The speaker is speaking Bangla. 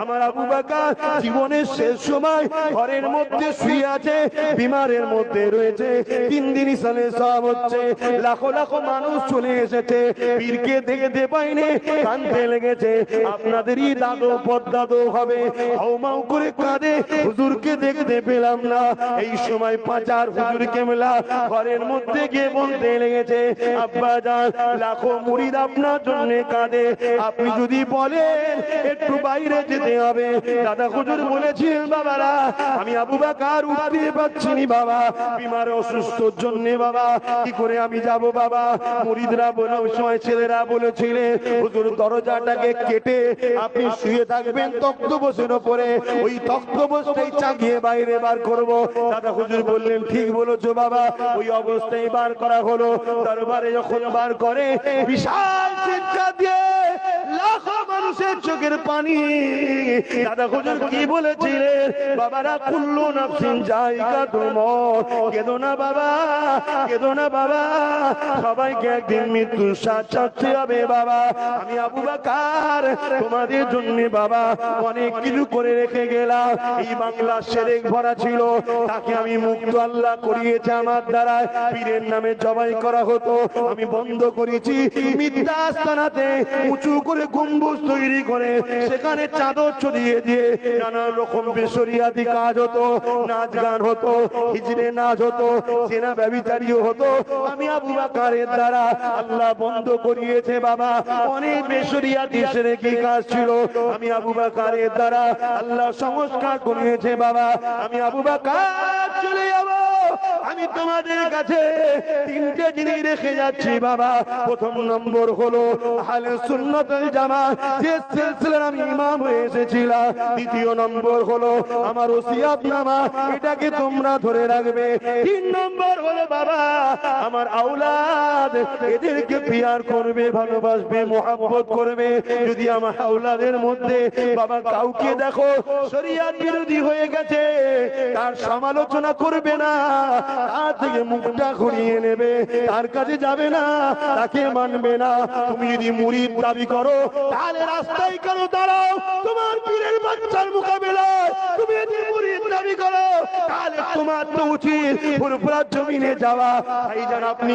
আমার আবু বকর জীবনের শেষ সময় ঘরের মধ্যে শুয়ে আছে, বিমারের মধ্যে রয়েছে। 3 দিন সালে সব হচ্ছে, লাখো লাখো মানুষ চলে এসেছে, পীরকে দেখতে পাইনি, কাঁদতে লেগেছে। আপনাদেরই দাদু পদ্দাদু হবে, হাউমাউ করে কাঁদে, হুজুরকে দেখতে পেলাম না। এই সময় পাচার হুজুর কেবলা ঘরের মধ্যে গিয়ে বলতে লেগেছে, আব্বা জান লাখো মুরিদ আপনার জন্য কাঁদে, আপনি যদি বলেন একটু বাইরে যেতে হবে। দাদা হুজুর বলেছিলেন, বাবারা আমি আবু বকর উঠতে পারছি না বাবা, বিমার অসুস্থর জন্য বাবা, কি করে আমি যাব বাবা। মুরিদরা বলে, ওই সময় ছেলেরা বলেছিলেন, হুজুর দরজাটাকে কেটে আপনি শুয়ে থাকবেন তক্তপোষের উপরে, ওই তক্তপোষটাই চাগিয়ে বাইরে বার করব। দাদা হুজুর বললেন, ঠিক বলেছো বাবা। ওই অবস্থায় বার করা হলো। দরবারে যখন বার করে, বিশাল চিৎকার দিয়ে লাখো মানুষের চোখের পানি। দাদা হুজুর কি বলেছিলেন, বাবারা কুল্লু নাফসিন যায়কাতুল মউত, কেঁদো না বাবা, কেঁদো না বাবা, সবাইকে একদিন মৃত্যুর স্বাদ চাখতে হবে বাবা। আমি আবু বকর তোমাদের জন্য বাবা অনেক কিছু করে রেখে গেলাম। এই বাংলা শেরেক ভরা ছিল, তাকে আমি মুক্ত আল্লাহ করিয়েছে আমার দ্বারা। পীরের নামে জবাই করা হতো, আমি বন্ধ করেছি। মিথ্যা আস্তানাতে উঁচু করে গম্বুজ তৈরি করে সেখানে চাদর ছড়িয়ে দিয়ে নানা রকম বেশরিয়াতি কাজ হতো, নাচ গান হতো, হিজড়ে নাচ হতো, জেনা ব্যভিচারীও হতো। আমি আবু বকরের দ্বারা আল্লাহ বন্ধ করিয়েছে বাবা। অনেক বেশরিয়াতি শিরকি কাজ ছিল, আমি আবু বকরের দ্বারা আল্লাহ সংস্কার করিয়েছে বাবা। আমি আবু বকর চলে যাব। আমি তোমাদের কাছে 3টে জিনিস রেখে যাচ্ছি বাবা। প্রথম নম্বর হলো আহলে সুন্নাত ওয়াল জামাত, যে সিলসিলার আমি ইমাম হয়ে এসেছিলাম। দ্বিতীয় নম্বর হলো আমার ওসিয়তনামা, এটাকে তোমরা ধরে রাখবে। 3 নম্বর হলো বাবা আমার আওলাদ, এদেরকে পিয়ার করবে, ভালোবাসবে, মোহাব্বত করবে। যদি আমার আওলাদের মধ্যে বাবা কাউকে দেখো শরিয়ত বিরোধী হয়ে গেছে, তার সমালোচনা করবে না, তার থেকে মুখটা ঘুরিয়ে নেবে, তার কাছে যাবে না, তাকে মানবে না। তুমি যদি মুরিদ দাবি করো, তাহলে রাস্তায় কেন দাঁড়াও, তোমার পীরের বাচ্চার মোকাবেলায়। তুমি যদি মুরিদ দাবি করো, তাহলে তোমার তো উচিত ফুরফুরার জমিনে যাওয়া। ভাইজান আপনি